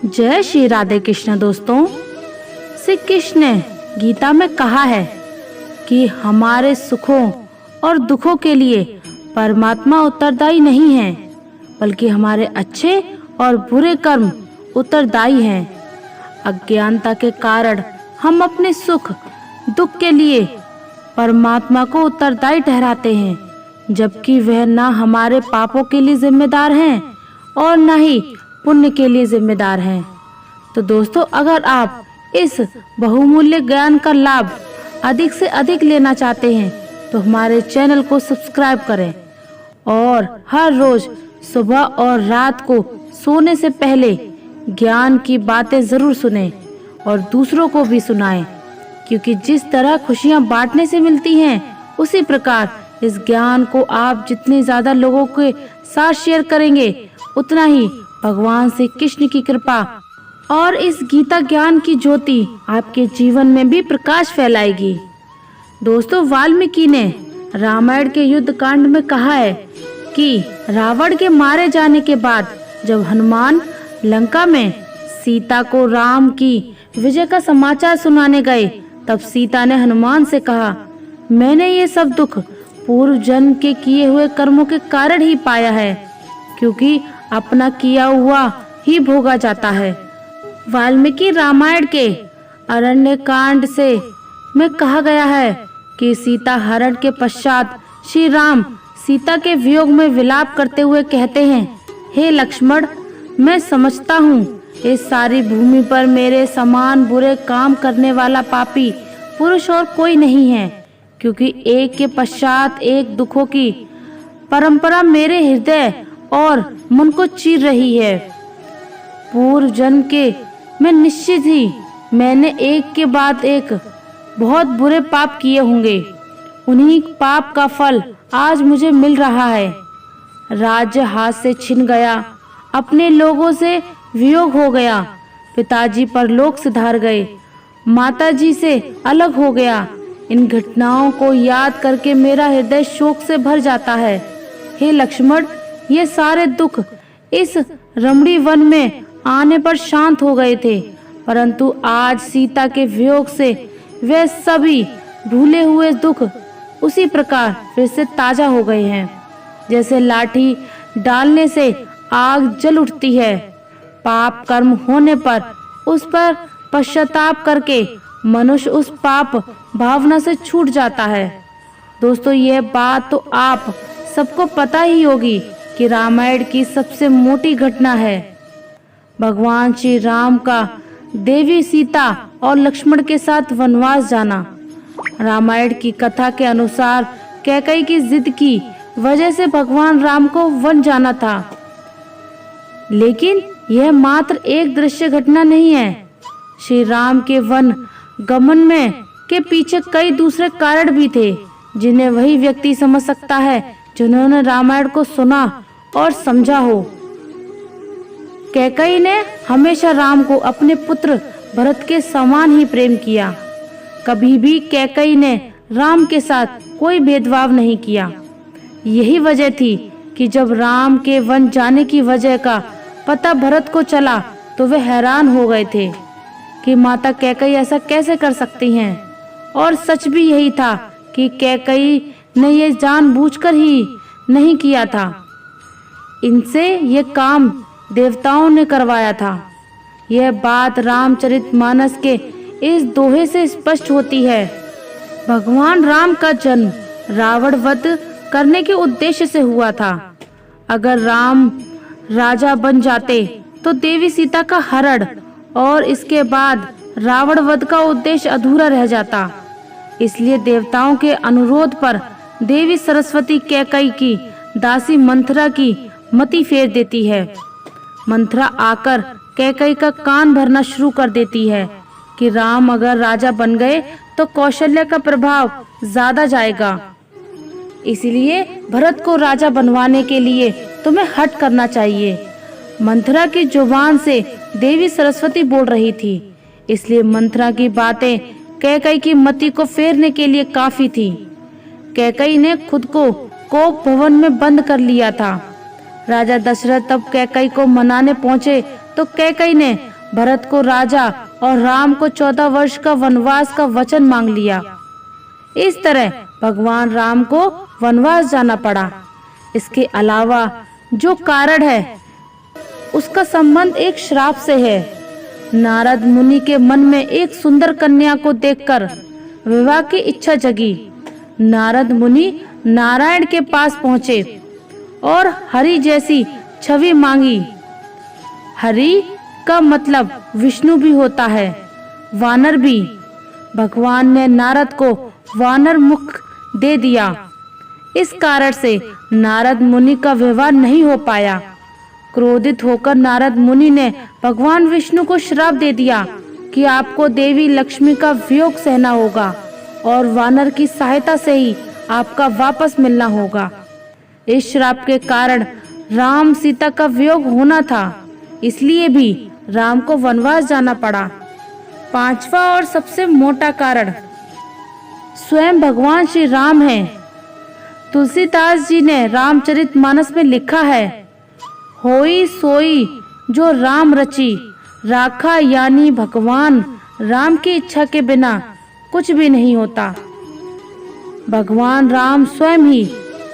जय श्री राधे कृष्ण। दोस्तों, श्री कृष्ण ने गीता में कहा है कि हमारे सुखों और दुखों के लिए परमात्मा उत्तरदायी नहीं है, बल्कि हमारे अच्छे और बुरे कर्म उत्तरदायी हैं। अज्ञानता के कारण हम अपने सुख दुख के लिए परमात्मा को उत्तरदायी ठहराते हैं, जबकि वह ना हमारे पापों के लिए जिम्मेदार हैं और न ही पुण्य के लिए जिम्मेदार हैं। तो दोस्तों, अगर आप इस बहुमूल्य ज्ञान का लाभ अधिक से अधिक लेना चाहते हैं तो हमारे चैनल को सब्सक्राइब करें और हर रोज सुबह और रात को सोने से पहले ज्ञान की बातें जरूर सुनें और दूसरों को भी सुनाएं, क्योंकि जिस तरह खुशियां बांटने से मिलती हैं, उसी प्रकार इस ज्ञान को आप जितने ज्यादा लोगों के साथ शेयर करेंगे, उतना ही भगवान श्री कृष्ण की कृपा और इस गीता ज्ञान की ज्योति आपके जीवन में भी प्रकाश फैलाएगी। दोस्तों, वाल्मीकि ने रामायण के युद्ध कांड में कहा है कि रावण के मारे जाने के बाद जब हनुमान लंका में सीता को राम की विजय का समाचार सुनाने गए, तब सीता ने हनुमान से कहा, मैंने ये सब दुख पूर्व जन्म के किए हुए कर्मों के कारण ही पाया है, क्योंकि अपना किया हुआ ही भोगा जाता है। वाल्मीकि रामायण के अरण्य कांड से में कहा गया है कि सीता हरण के पश्चात श्री राम सीता के वियोग में विलाप करते हुए कहते हैं, हे लक्ष्मण, मैं समझता हूँ इस सारी भूमि पर मेरे समान बुरे काम करने वाला पापी पुरुष और कोई नहीं है, क्योंकि एक के पश्चात एक दुखों की परंपरा मेरे हृदय और मन को चीर रही है। पूर्व जन्म के मैं निश्चित ही मैंने एक के बाद एक बहुत बुरे पाप किए होंगे। उन्हीं पाप का फल आज मुझे मिल रहा है। राज्य हाथ से छिन गया, अपने लोगों से वियोग हो गया, पिताजी परलोक सिधार गए, माताजी से अलग हो गया। इन घटनाओं को याद करके मेरा हृदय शोक से भर जाता है। हे लक्ष्मण, ये सारे दुख इस रमणी वन में आने पर शांत हो गए थे, परंतु आज सीता के वियोग से वे सभी भूले हुए दुख उसी प्रकार फिर से ताजा हो गए हैं। जैसे लाठी डालने से आग जल उठती है, पाप कर्म होने पर उस पर पश्चाताप करके मनुष्य उस पाप भावना से छूट जाता है। दोस्तों, यह बात तो आप सबको पता ही होगी कि रामायण की सबसे मोटी घटना है भगवान श्री राम का देवी सीता और लक्ष्मण के साथ वनवास जाना। रामायण की कथा के अनुसार कैकेयी की जिद की वजह से भगवान राम को वन जाना था, लेकिन यह मात्र एक दृश्य घटना नहीं है। श्री राम के वन गमन में के पीछे कई दूसरे कारण भी थे, जिन्हें वही व्यक्ति समझ सकता है जिन्होंने रामायण को सुना और समझा हो। कैकेयी ने हमेशा राम को अपने पुत्र भरत के समान ही प्रेम किया। कभी भी कैकेयी ने राम के साथ कोई भेदभाव नहीं किया। यही वजह थी कि जब राम के वन जाने की वजह का पता भरत को चला तो वे हैरान हो गए थे कि माता कैकेयी ऐसा कैसे कर सकती हैं। और सच भी यही था कि कैकेयी ने ये जानबूझकर ही नहीं किया था, इनसे ये काम देवताओं ने करवाया था। यह बात रामचरितमानस के इस दोहे से स्पष्ट होती है। भगवान राम का जन्म रावण वध करने के उद्देश्य से हुआ था। अगर राम राजा बन जाते तो देवी सीता का हरण और इसके बाद रावण वध का उद्देश्य अधूरा रह जाता। इसलिए देवताओं के अनुरोध पर देवी सरस्वती कैकेयी की दासी मंथरा की मति फेर देती है। मंथरा आकर कैकेयी का कान भरना शुरू कर देती है कि राम अगर राजा बन गए तो कौशल्या का प्रभाव ज्यादा जाएगा, इसलिए भरत को राजा बनवाने के लिए तुम्हें हठ करना चाहिए। मंथरा की जुबान से देवी सरस्वती बोल रही थी, इसलिए मंथरा की बातें कैकेयी की मति को फेरने के लिए काफी थी। कैकेयी ने खुद को कोप भवन में बंद कर लिया था। राजा दशरथ तब कैकेयी को मनाने पहुंचे तो कैकेयी ने भरत को राजा और राम को 14 वर्ष का वनवास का वचन मांग लिया। इस तरह भगवान राम को वनवास जाना पड़ा। इसके अलावा जो कारण है उसका संबंध एक श्राप से है। नारद मुनि के मन में एक सुंदर कन्या को देखकर विवाह की इच्छा जगी। नारद मुनि नारायण के पास पहुंचे और हरि जैसी छवि मांगी। हरि का मतलब विष्णु भी होता है, वानर भी। भगवान ने नारद को वानर मुख दे दिया। इस कारण से नारद मुनि का विवाह नहीं हो पाया। क्रोधित होकर नारद मुनि ने भगवान विष्णु को श्राप दे दिया कि आपको देवी लक्ष्मी का वियोग सहना होगा और वानर की सहायता से ही आपका वापस मिलना होगा। इस श्राप के कारण राम सीता का वियोग होना था, इसलिए भी राम को वनवास जाना पड़ा। पांचवा और सबसे मोटा कारण स्वयं भगवान श्री राम हैं। तुलसीदास जी ने रामचरितमानस में लिखा है, होई सोई जो राम रची राखा, यानी भगवान राम की इच्छा के बिना कुछ भी नहीं होता। भगवान राम स्वयं ही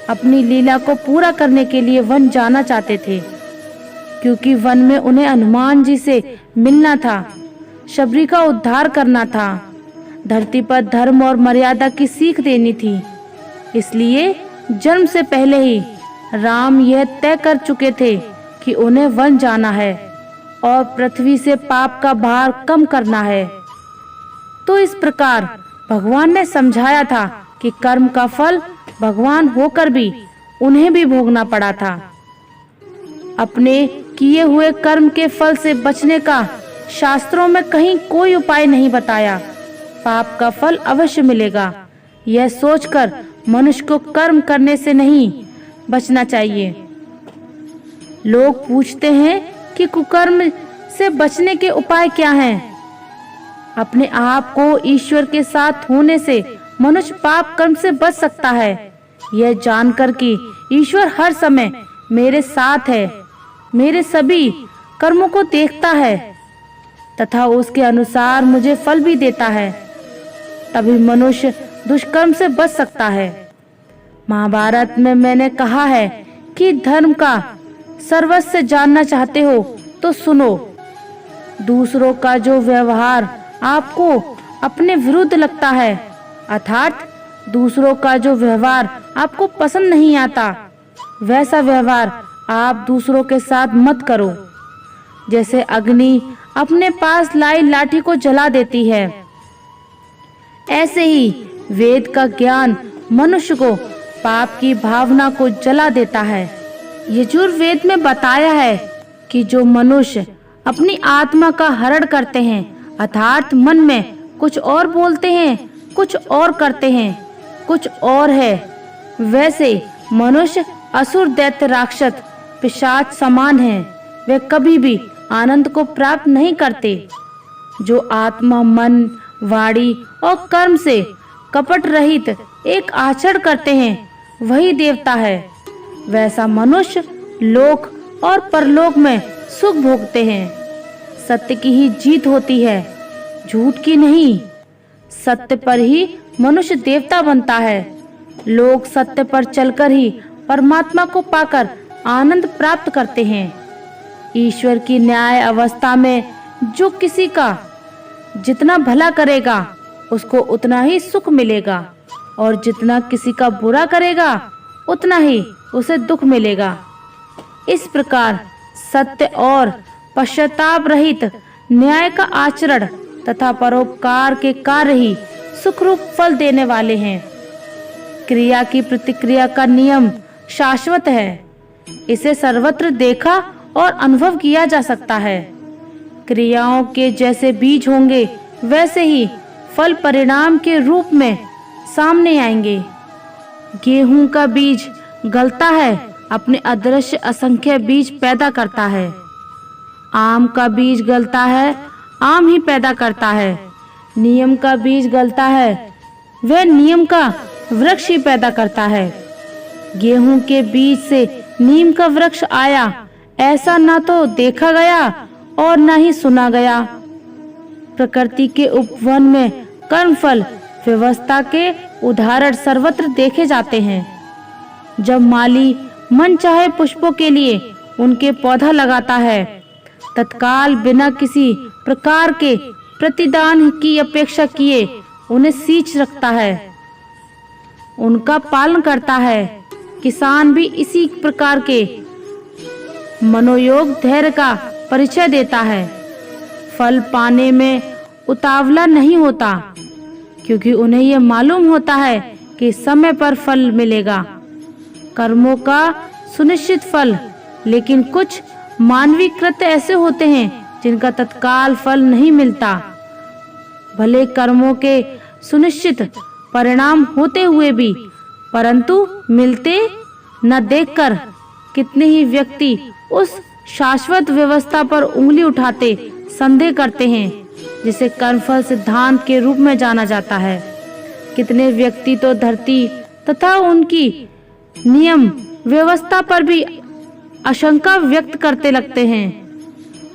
अपनी लीला को पूरा करने के लिए वन जाना चाहते थे, क्योंकि वन में उन्हें हनुमान जी से मिलना था, शबरी का उद्धार करना था, धरती पर धर्म और मर्यादा की सीख देनी थी। इसलिए जन्म से पहले ही राम यह तय कर चुके थे कि उन्हें वन जाना है और पृथ्वी से पाप का भार कम करना है। तो इस प्रकार भगवान ने समझाया था कि कर्म का फल भगवान होकर भी उन्हें भी भोगना पड़ा था। अपने किए हुए कर्म के फल से बचने का शास्त्रों में कहीं कोई उपाय नहीं बताया। पाप का फल अवश्य मिलेगा, यह सोचकर मनुष्य को कर्म करने से नहीं बचना चाहिए। लोग पूछते हैं कि कुकर्म से बचने के उपाय क्या हैं? अपने आप को ईश्वर के साथ होने से मनुष्य पाप कर्म से बच सकता है, यह जानकर कि ईश्वर हर समय मेरे साथ है, मेरे सभी कर्मों को देखता है तथा उसके अनुसार मुझे फल भी देता है, तभी मनुष्य दुष्कर्म से बच सकता है। महाभारत में मैंने कहा है कि धर्म का सर्वस्व जानना चाहते हो तो सुनो। दूसरों का जो व्यवहार आपको अपने विरुद्ध लगता है, अर्थात दूसरों का जो व्यवहार आपको पसंद नहीं आता, वैसा व्यवहार आप दूसरों के साथ मत करो। जैसे अग्नि अपने पास लाई लाठी को जला देती है, ऐसे ही वेद का ज्ञान मनुष्य को पाप की भावना को जला देता है। यजुर्वेद में बताया है कि जो मनुष्य अपनी आत्मा का हरण करते हैं, अर्थात मन में कुछ और बोलते हैं, कुछ और करते हैं, कुछ और है, वैसे मनुष्य असुर दैत्य राक्षस पिशाच समान हैं। वे कभी भी आनंद को प्राप्त नहीं करते। जो आत्मा मन वाणी और कर्म से कपट रहित एक आचरण करते हैं, वही देवता है। वैसा मनुष्य लोक और परलोक में सुख भोगते हैं। सत्य की ही जीत होती है, झूठ की नहीं। सत्य पर ही मनुष्य देवता बनता है। लोग सत्य पर चलकर ही परमात्मा को पाकर आनंद प्राप्त करते हैं। ईश्वर की न्याय अवस्था में जो किसी का जितना भला करेगा उसको उतना ही सुख मिलेगा, और जितना किसी का बुरा करेगा उतना ही उसे दुख मिलेगा। इस प्रकार सत्य और पश्चाताप रहित न्याय का आचरण तथा परोपकार के कार्य ही सुखरूप फल देने वाले हैं। क्रिया की प्रतिक्रिया का नियम शाश्वत है, इसे सर्वत्र देखा और अनुभव किया जा सकता है। क्रियाओं के जैसे बीज होंगे, वैसे ही फल परिणाम के रूप में सामने आएंगे। गेहूं का बीज गलता है, अपने अदृश्य असंख्य बीज पैदा करता है। आम का बीज गलता है, आम ही पैदा करता है। नियम का बीज गलता है, वह नियम का वृक्ष ही पैदा करता है। गेहूं के बीज से नीम का वृक्ष आया, ऐसा ना तो देखा गया और न ही सुना गया। प्रकृति के उपवन में कर्मफल व्यवस्था के उदाहरण सर्वत्र देखे जाते हैं। जब माली मन चाहे पुष्पों के लिए उनके पौधा लगाता है, तत्काल बिना किसी प्रकार के प्रतिदान की अपेक्षा किए उन्हें सींच रखता है, उनका पालन करता है। किसान भी इसी प्रकार के मनोयोग धैर्य का परिचय देता है। फल पाने में उतावला नहीं होता, क्योंकि उन्हें यह मालूम होता है कि समय पर फल मिलेगा। कर्मों का सुनिश्चित फल, लेकिन कुछ मानवीय कृत्य ऐसे होते हैं जिनका तत्काल फल नहीं मिलता। भले कर्मों के सुनिश्चित परिणाम होते हुए भी परंतु मिलते न देखकर कितने ही व्यक्ति उस शाश्वत व्यवस्था पर उंगली उठाते संदेह करते हैं जिसे कर्मफल सिद्धांत के रूप में जाना जाता है। कितने व्यक्ति तो धरती तथा उनकी नियम व्यवस्था पर भी आशंका व्यक्त करते लगते हैं।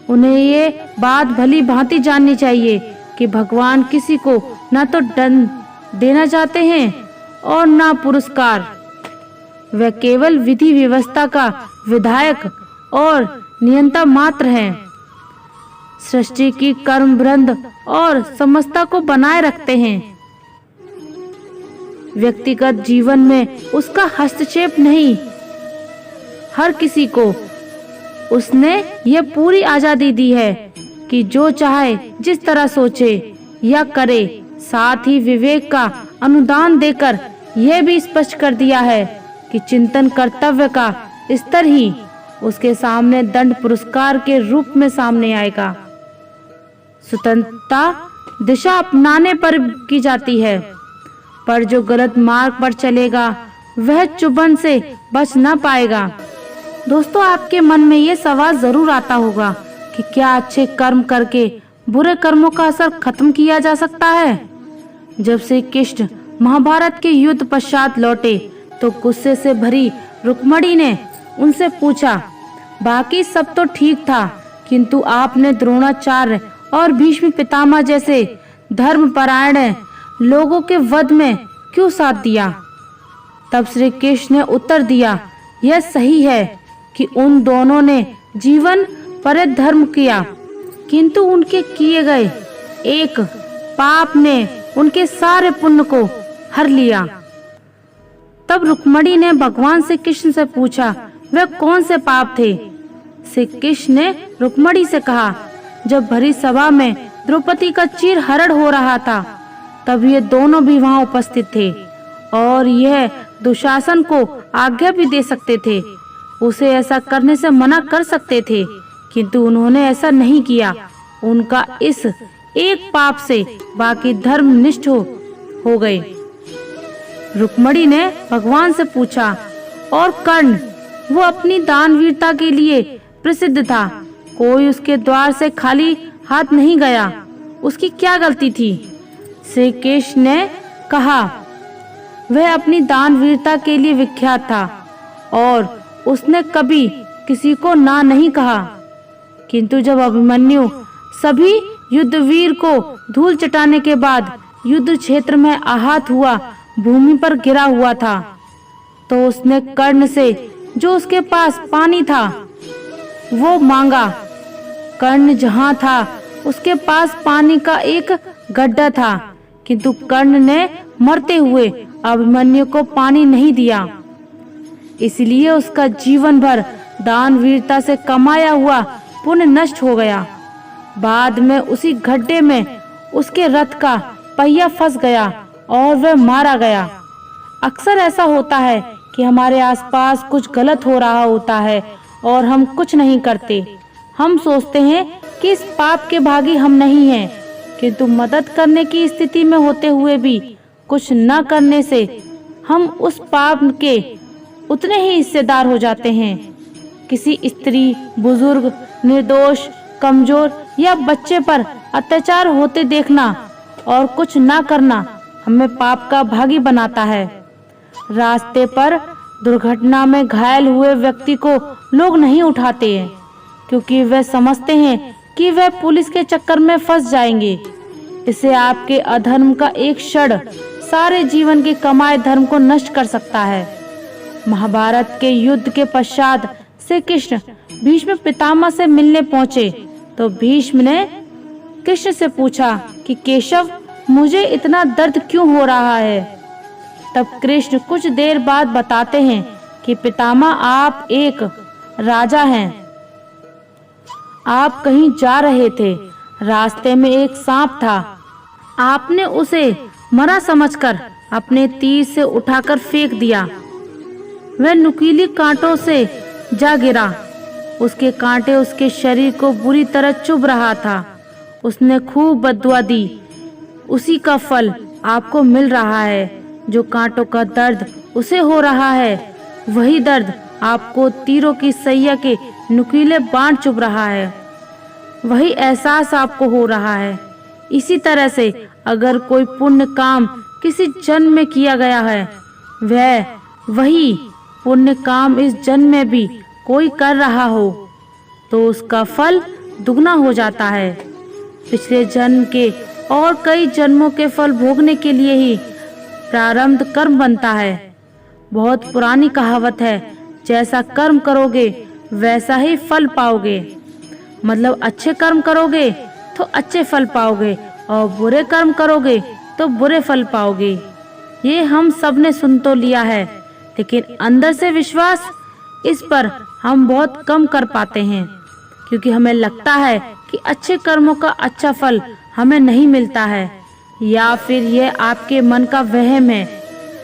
उन्हें ये बात भली भांति जाननी चाहिए कि भगवान किसी को न तो दंड देना चाहते हैं और न पुरस्कार। वह केवल विधि व्यवस्था का विधायक और नियंता मात्र हैं। सृष्टि की कर्म वृंद और समस्ता को बनाए रखते हैं। व्यक्तिगत जीवन में उसका हस्तक्षेप नहीं। हर किसी को उसने यह पूरी आजादी दी है कि जो चाहे जिस तरह सोचे या करे। साथ ही विवेक का अनुदान देकर यह भी स्पष्ट कर दिया है कि चिंतन कर्तव्य का स्तर ही उसके सामने दंड पुरस्कार के रूप में सामने आएगा। स्वतंत्रता दिशा अपनाने पर की जाती है, पर जो गलत मार्ग पर चलेगा वह चुभन से बच ना पाएगा। दोस्तों, आपके मन में ये सवाल जरूर आता होगा कि क्या अच्छे कर्म करके बुरे कर्मों का असर खत्म किया जा सकता है? जब श्री कृष्ण महाभारत के युद्ध पश्चात लौटे तो गुस्से से भरी रुक्मणी ने उनसे पूछा, बाकी सब तो ठीक था, किंतु आपने द्रोणाचार्य और भीष्म पितामह जैसे धर्मपरायण लोगों के वध में क्यों साथ दिया? तब श्री कृष्ण ने उत्तर दिया, यह सही है कि उन दोनों ने जीवन पर धर्म किया, किंतु उनके किए गए एक पाप ने उनके सारे पुण्य को हर लिया। तब रुक्मणी ने भगवान श्री कृष्ण से पूछा, वह कौन से पाप थे? श्री कृष्ण ने रुक्मणी से कहा, जब भरी सभा में द्रौपदी का चीरहरण हो रहा था तब ये दोनों भी वहां उपस्थित थे और यह दुशासन को आज्ञा भी दे सकते थे, उसे ऐसा करने से मना कर सकते थे, किंतु उन्होंने ऐसा नहीं किया। उनका इस एक पाप से बाकी धर्म निष्ठ हो गए। रुक्मणी ने भगवान से पूछा, और कर्ण, वो अपनी दानवीरता के लिए प्रसिद्ध था, कोई उसके द्वार से खाली हाथ नहीं गया, उसकी क्या गलती थी? श्री कृष्ण ने कहा, वह अपनी दानवीरता के लिए विख्यात था और उसने कभी किसी को ना नहीं कहा, किंतु जब अभिमन्यु सभी युद्धवीर को धूल चटाने के बाद युद्ध क्षेत्र में आहत हुआ भूमि पर गिरा हुआ था, तो उसने कर्ण से जो उसके पास पानी था वो मांगा। कर्ण जहाँ था उसके पास पानी का एक गड्ढा था, किंतु कर्ण ने मरते हुए अभिमन्यु को पानी नहीं दिया। इसलिए उसका जीवन भर दानवीरता से कमाया हुआ पुण्य नष्ट हो गया। बाद में उसी गड्ढे में उसके रथ का पहिया फंस गया और वह मारा गया। अक्सर ऐसा होता है कि हमारे आसपास कुछ गलत हो रहा होता है और हम कुछ नहीं करते। हम सोचते हैं कि इस पाप के भागी हम नहीं हैं, किंतु मदद करने की स्थिति में होते हुए भी कुछ न करने से हम उस पाप के उतने ही हिस्सेदार हो जाते हैं। किसी स्त्री, बुजुर्ग, निर्दोष, कमजोर या बच्चे पर अत्याचार होते देखना और कुछ न करना हमें पाप का भागी बनाता है। रास्ते पर दुर्घटना में घायल हुए व्यक्ति को लोग नहीं उठाते हैं, क्योंकि वे समझते हैं कि वह पुलिस के चक्कर में फंस जाएंगे। इसे आपके अधर्म का एक क्षण सारे जीवन के कमाए धर्म को नष्ट कर सकता है। महाभारत के युद्ध के पश्चात श्री कृष्ण भीष्म पितामह से मिलने पहुंचे तो भीष्म ने कृष्ण से पूछा कि केशव, मुझे इतना दर्द क्यों हो रहा है। तब कृष्ण कुछ देर बाद बताते हैं कि पितामह, आप एक राजा हैं। आप कहीं जा रहे थे, रास्ते में एक सांप था। आपने उसे मरा समझकर अपने तीर से उठाकर फेंक दिया। वह नुकीली कांटों से जा गिरा। उसके कांटे उसके शरीर को बुरी तरह चुभ रहा था। उसने खूब बद्दुआ दी। उसी का फल आपको मिल रहा है। जो कांटों का दर्द उसे हो रहा है, वही दर्द आपको तीरों की सैया के नुकीले बाण चुभ रहा है। वही एहसास आपको हो रहा है। इसी तरह से अगर कोई पुण्य काम किसी जन्म में किया गया है, वही पुण्य काम इस जन्म में भी कोई कर रहा हो तो उसका फल दुगना हो जाता है। पिछले जन्म के और कई जन्मों के फल भोगने के लिए ही प्रारब्ध कर्म बनता है। बहुत पुरानी कहावत है, जैसा कर्म करोगे वैसा ही फल पाओगे। मतलब अच्छे कर्म करोगे तो अच्छे फल पाओगे और बुरे कर्म करोगे तो बुरे फल पाओगे। ये हम सब ने सुन तो लिया है, लेकिन अंदर से विश्वास इस पर हम बहुत कम कर पाते हैं, क्योंकि हमें लगता है कि अच्छे कर्मों का अच्छा फल हमें नहीं मिलता है, या फिर यह आपके मन का वहम है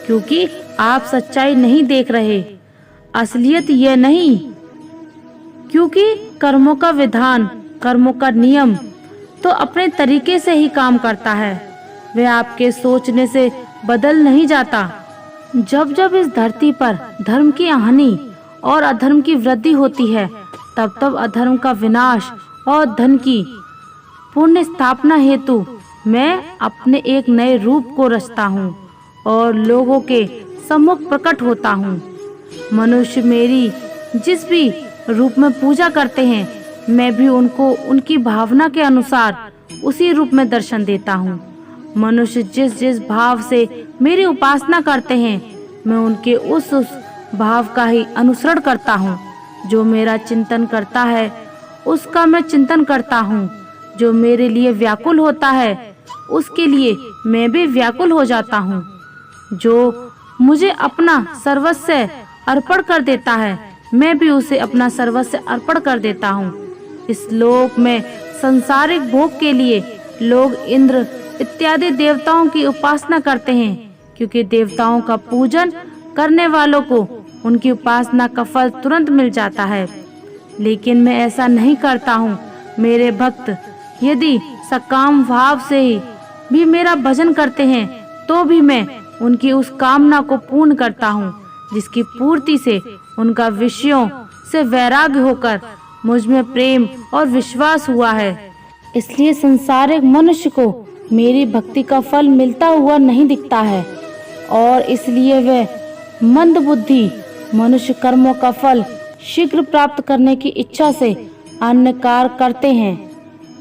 क्योंकि आप सच्चाई नहीं देख रहे। असलियत यह नहीं, क्योंकि कर्मों का विधान, कर्मों का नियम तो अपने तरीके से ही काम करता है। वह आपके सोचने से बदल नहीं जाता। जब जब इस धरती पर धर्म की हानि और अधर्म की वृद्धि होती है, तब तब अधर्म का विनाश और धन की पुण्य स्थापना हेतु मैं अपने एक नए रूप को रचता हूँ और लोगों के सम्मुख प्रकट होता हूँ। मनुष्य मेरी जिस भी रूप में पूजा करते हैं, मैं भी उनको उनकी भावना के अनुसार उसी रूप में दर्शन देता हूँ। मनुष्य जिस जिस भाव से मेरी उपासना करते हैं, मैं उनके उस भाव का ही अनुसरण करता हूँ। जो मेरा चिंतन करता है उसका मैं चिंतन करता हूँ। जो मेरे लिए व्याकुल होता है उसके लिए मैं भी व्याकुल हो जाता हूँ। जो मुझे अपना सर्वस्व अर्पण कर देता है, मैं भी उसे अपना सर्वस्व अर्पण कर देता हूँ। इस लोक में सांसारिक भोग के लिए लोग इंद्र इत्यादि देवताओं की उपासना करते हैं, क्योंकि देवताओं का पूजन करने वालों को उनकी उपासना का फल तुरंत मिल जाता है। लेकिन मैं ऐसा नहीं करता हूँ। मेरे भक्त यदि सकाम भाव से ही भी मेरा भजन करते हैं, तो भी मैं उनकी उस कामना को पूर्ण करता हूँ, जिसकी पूर्ति से उनका विषयों से वैराग्य होकर मुझ में प्रेम और विश्वास हुआ है। इसलिए संसारिक मनुष्य को मेरी भक्ति का फल मिलता हुआ नहीं दिखता है, और इसलिए वह मंद बुद्धि मनुष्य कर्मों का फल शीघ्र प्राप्त करने की इच्छा से अन्य कार्य करते हैं।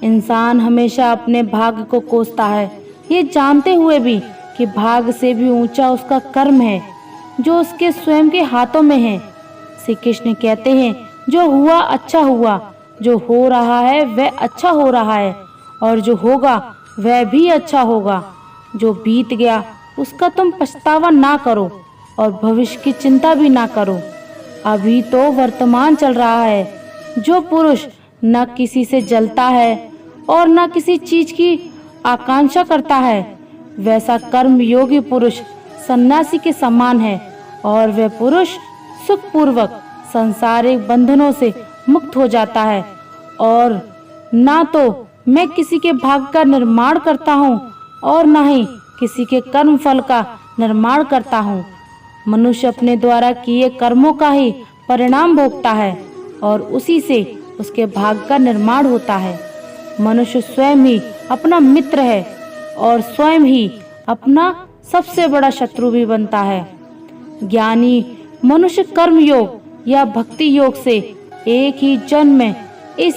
इंसान हमेशा अपने भाग्य को कोसता है, ये जानते हुए भी कि भाग्य से भी ऊंचा उसका कर्म है, जो उसके स्वयं के हाथों में है। श्री कृष्ण कहते हैं, जो हुआ अच्छा हुआ, जो हो रहा है वह अच्छा हो रहा है, और जो होगा वह भी अच्छा होगा। जो बीत गया उसका तुम पछतावा ना करो और भविष्य की चिंता भी ना करो। अभी तो वर्तमान चल रहा है। जो पुरुष न किसी से जलता है और न किसी चीज की आकांक्षा करता है, वैसा कर्म योगी पुरुष सन्यासी के समान है, और वह पुरुष सुख पूर्वक संसारिक बंधनों से मुक्त हो जाता है। और ना तो मैं किसी के भाग्य का निर्माण करता हूँ और ना ही किसी के कर्म फल का निर्माण करता हूँ। मनुष्य अपने द्वारा किए कर्मों का ही परिणाम भोगता है और उसी से उसके भाग्य का निर्माण होता है। मनुष्य स्वयं ही अपना मित्र है और स्वयं ही अपना सबसे बड़ा शत्रु भी बनता है। ज्ञानी मनुष्य कर्म योग या भक्ति योग से एक ही जन्म में इस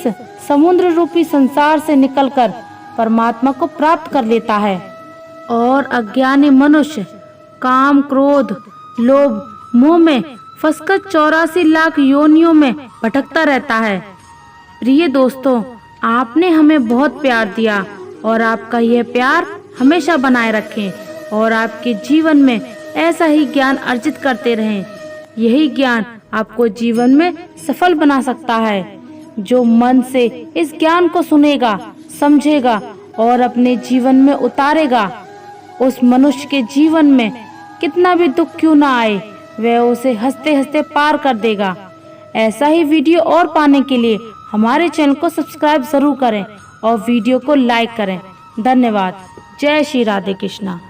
समुद्र रूपी संसार से निकलकर परमात्मा को प्राप्त कर लेता है। और अज्ञानी मनुष्य काम, क्रोध, लोभ, मोह में फंसकर 84 लाख योनियों में भटकता रहता है। प्रिय दोस्तों, आपने हमें बहुत प्यार दिया और आपका यह प्यार हमेशा बनाए रखें और आपके जीवन में ऐसा ही ज्ञान अर्जित करते रहें। यही ज्ञान आपको जीवन में सफल बना सकता है। जो मन से इस ज्ञान को सुनेगा, समझेगा और अपने जीवन में उतारेगा, उस मनुष्य के जीवन में कितना भी दुख क्यों ना आए, वह उसे हंसते हंसते पार कर देगा। ऐसा ही वीडियो और पाने के लिए हमारे चैनल को सब्सक्राइब जरूर करें और वीडियो को लाइक करें। धन्यवाद। जय श्री राधे कृष्णा।